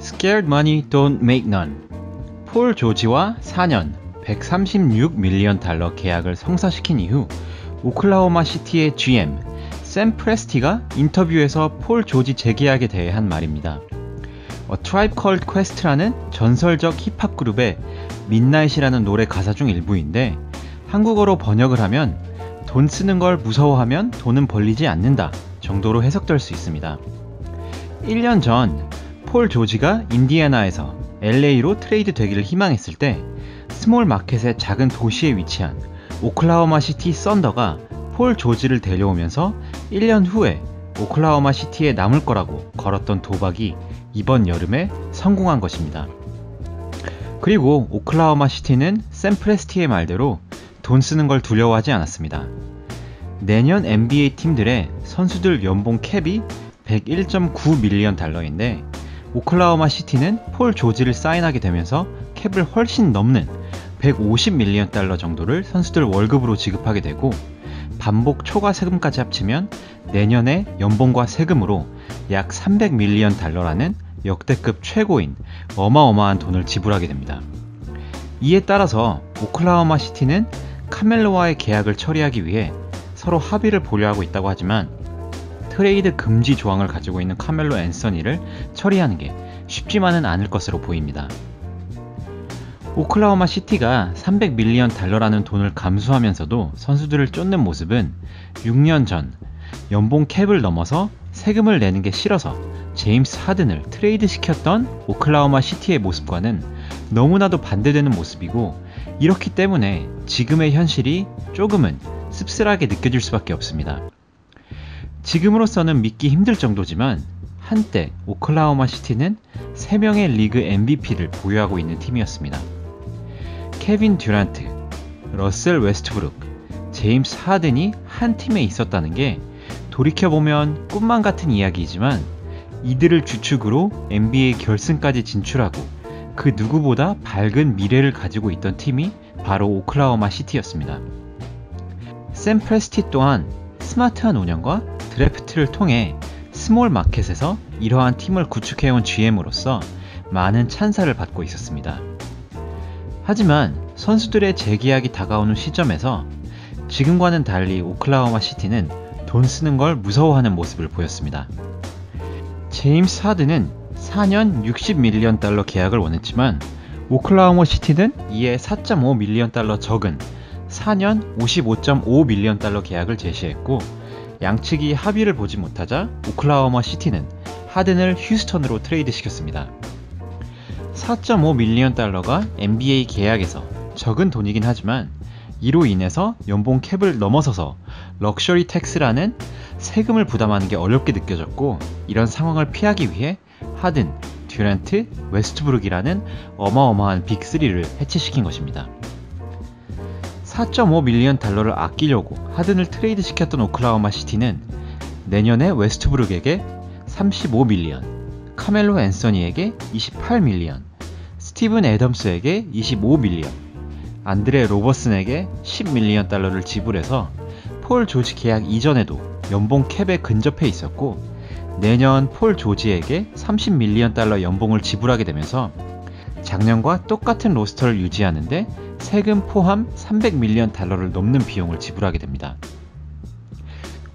Scared money don't make none. 폴 조지와 4년 136 밀리언 달러 계약을 성사시킨 이후 오클라호마 시티의 GM 샘 프레스티가 인터뷰에서 폴 조지 재계약에 대해 한 말입니다. A Tribe Called Quest라는 전설적 힙합 그룹의 midnight이라는 노래 가사 중 일부인데 한국어로 번역을 하면 돈 쓰는 걸 무서워하면 돈은 벌리지 않는다 정도로 해석될 수 있습니다. 1년 전 폴 조지가 인디애나에서 LA로 트레이드 되기를 희망했을 때 스몰 마켓의 작은 도시에 위치한 오클라호마 시티 썬더가 폴 조지를 데려오면서 1년 후에 오클라호마 시티에 남을 거라고 걸었던 도박이 이번 여름에 성공한 것입니다. 그리고 오클라호마 시티는 샘 프레스티의 말대로 돈 쓰는 걸 두려워하지 않았습니다. 내년 NBA 팀들의 선수들 연봉 캡이 101.9 밀리언 달러인데 오클라호마 시티는 폴 조지를 사인하게 되면서 캡을 훨씬 넘는 150 밀리언 달러 정도를 선수들 월급으로 지급하게 되고 반복 초과 세금까지 합치면 내년에 연봉과 세금으로 약 300 밀리언 달러라는 역대급 최고인 어마어마한 돈을 지불하게 됩니다. 이에 따라서 오클라호마 시티는 카멜로와의 계약을 처리하기 위해 서로 합의를 보려 하고 있다고 하지만 트레이드 금지 조항을 가지고 있는 카멜로 앤서니를 처리하는 게 쉽지만은 않을 것으로 보입니다. 오클라호마 시티가 300 밀리언 달러라는 돈을 감수하면서도 선수들을 쫓는 모습은 6년 전 연봉 캡을 넘어서 세금을 내는 게 싫어서 제임스 하든을 트레이드 시켰던 오클라호마 시티의 모습과는 너무나도 반대되는 모습이고 이렇기 때문에 지금의 현실이 조금은 씁쓸하게 느껴질 수밖에 없습니다. 지금으로서는 믿기 힘들 정도지만 한때 오클라호마 시티는 3명의 리그 MVP를 보유하고 있는 팀이었습니다. 케빈 듀란트, 러셀 웨스트브룩, 제임스 하든이 한 팀에 있었다는 게 돌이켜보면 꿈만 같은 이야기이지만 이들을 주축으로 NBA 결승까지 진출하고 그 누구보다 밝은 미래를 가지고 있던 팀이 바로 오클라호마 시티였습니다. 샘 프레스티 또한 스마트한 운영과 드래프트를 통해 스몰 마켓에서 이러한 팀을 구축해온 GM으로서 많은 찬사를 받고 있었습니다. 하지만 선수들의 재계약이 다가오는 시점에서 지금과는 달리 오클라호마 시티는 돈 쓰는 걸 무서워하는 모습을 보였습니다. 제임스 하든은 4년 60 밀리언 달러 계약을 원했지만 오클라호마 시티는 이에 4.5 밀리언 달러 적은 4년 55.5 밀리언 달러 계약을 제시했고 양측이 합의를 보지 못하자 오클라호마 시티는 하든을 휴스턴으로 트레이드 시켰습니다. 4.5 밀리언 달러가 NBA 계약에서 적은 돈이긴 하지만 이로 인해서 연봉 캡을 넘어서서 럭셔리 텍스라는 세금을 부담하는 게 어렵게 느껴졌고 이런 상황을 피하기 위해 하든, 듀란트, 웨스트브룩이라는 어마어마한 빅3를 해체시킨 것입니다. 4.5 밀리언 달러를 아끼려고 하든을 트레이드 시켰던 오클라호마 시티는 내년에 웨스트브룩에게 35 밀리언, 카멜로 앤서니에게 28 밀리언, 스티븐 애덤스에게 25 밀리언, 안드레 로버슨에게 10 밀리언 달러를 지불해서 폴 조지 계약 이전에도 연봉 캡에 근접해 있었고 내년 폴 조지에게 30 밀리언 달러 연봉을 지불하게 되면서 작년과 똑같은 로스터를 유지하는데 세금 포함 300 밀리언 달러를 넘는 비용을 지불하게 됩니다.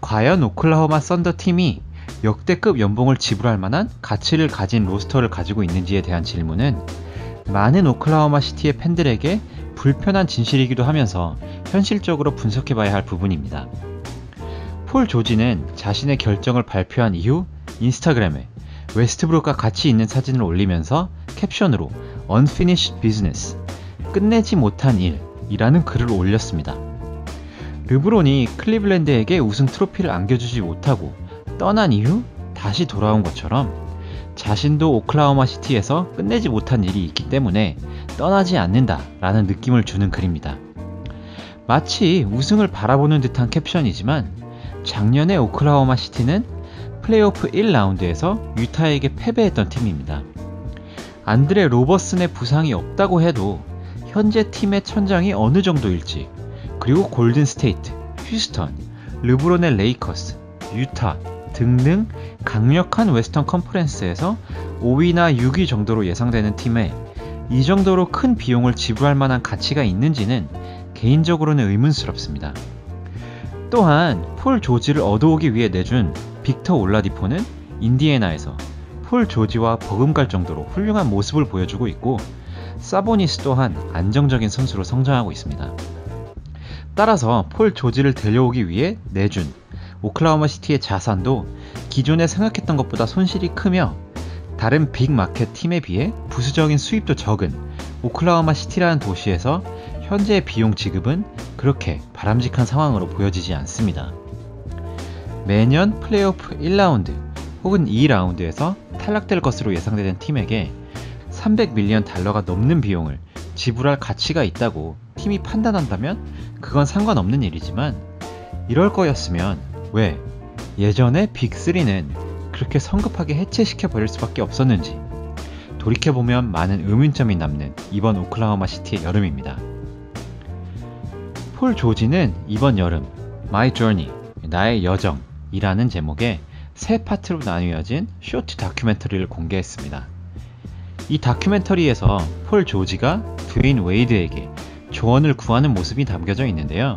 과연 오클라호마 썬더 팀이 역대급 연봉을 지불할 만한 가치를 가진 로스터를 가지고 있는지에 대한 질문은 많은 오클라호마 시티의 팬들에게 불편한 진실이기도 하면서 현실적으로 분석해봐야 할 부분입니다. 폴 조지는 자신의 결정을 발표한 이후 인스타그램에 웨스트브룩과 같이 있는 사진을 올리면서 캡션으로 Unfinished Business, 끝내지 못한 일이라는 글을 올렸습니다. 르브론이 클리블랜드에게 우승 트로피를 안겨주지 못하고 떠난 이후 다시 돌아온 것처럼 자신도 오클라호마 시티에서 끝내지 못한 일이 있기 때문에 떠나지 않는다라는 느낌을 주는 글입니다. 마치 우승을 바라보는 듯한 캡션이지만 작년에 오클라호마 시티는 플레이오프 1라운드에서 유타에게 패배했던 팀입니다. 안드레 로버슨의 부상이 없다고 해도 현재 팀의 천장이 어느 정도일지, 그리고 골든 스테이트, 휴스턴, 르브론의 레이커스, 유타, 등등 강력한 웨스턴 컨퍼런스에서 5위나 6위 정도로 예상되는 팀에 이 정도로 큰 비용을 지불할 만한 가치가 있는지는 개인적으로는 의문스럽습니다. 또한 폴 조지를 얻어오기 위해 내준 빅터 올라디포는 인디애나에서 폴 조지와 버금갈 정도로 훌륭한 모습을 보여주고 있고, 사보니스 또한 안정적인 선수로 성장하고 있습니다. 따라서 폴 조지를 데려오기 위해 내준 오클라호마 시티의 자산도 기존에 생각했던 것보다 손실이 크며 다른 빅마켓 팀에 비해 부수적인 수입도 적은 오클라호마 시티라는 도시에서 현재의 비용 지급은 그렇게 바람직한 상황으로 보여지지 않습니다. 매년 플레이오프 1라운드 혹은 2라운드에서 탈락될 것으로 예상되는 팀에게 300밀리언 달러가 넘는 비용을 지불할 가치가 있다고 팀이 판단한다면 그건 상관없는 일이지만, 이럴 거였으면 왜 예전에 빅3는 그렇게 성급하게 해체시켜버릴 수밖에 없었는지 돌이켜보면 많은 의문점이 남는 이번 오클라호마 시티의 여름입니다. 폴 조지는 이번 여름 My Journey, 나의 여정이라는 제목의 세 파트로 나뉘어진 쇼트 다큐멘터리를 공개했습니다. 이 다큐멘터리에서 폴 조지가 드웨인 웨이드에게 조언을 구하는 모습이 담겨져 있는데요.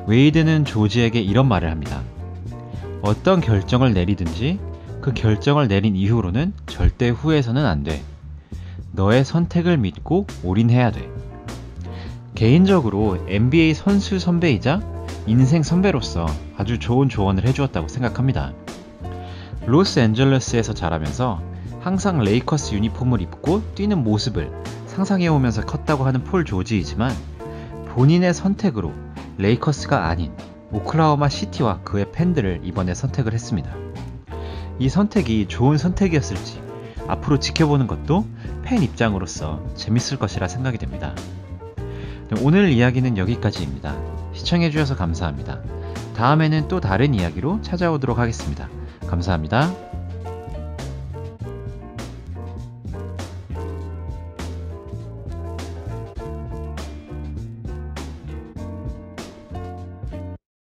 웨이드는 조지에게 이런 말을 합니다. 어떤 결정을 내리든지 그 결정을 내린 이후로는 절대 후회해서는 안 돼. 너의 선택을 믿고 올인해야 돼. 개인적으로 NBA 선수 선배이자 인생 선배로서 아주 좋은 조언을 해주었다고 생각합니다. 로스앤젤레스에서 자라면서 항상 레이커스 유니폼을 입고 뛰는 모습을 상상해오면서 컸다고 하는 폴 조지이지만, 본인의 선택으로 레이커스가 아닌 오클라호마 시티와 그의 팬들을 이번에 선택을 했습니다. 이 선택이 좋은 선택이었을지 앞으로 지켜보는 것도 팬 입장으로서 재밌을 것이라 생각이 됩니다. 오늘 이야기는 여기까지입니다. 시청해주셔서 감사합니다. 다음에는 또 다른 이야기로 찾아오도록 하겠습니다. 감사합니다.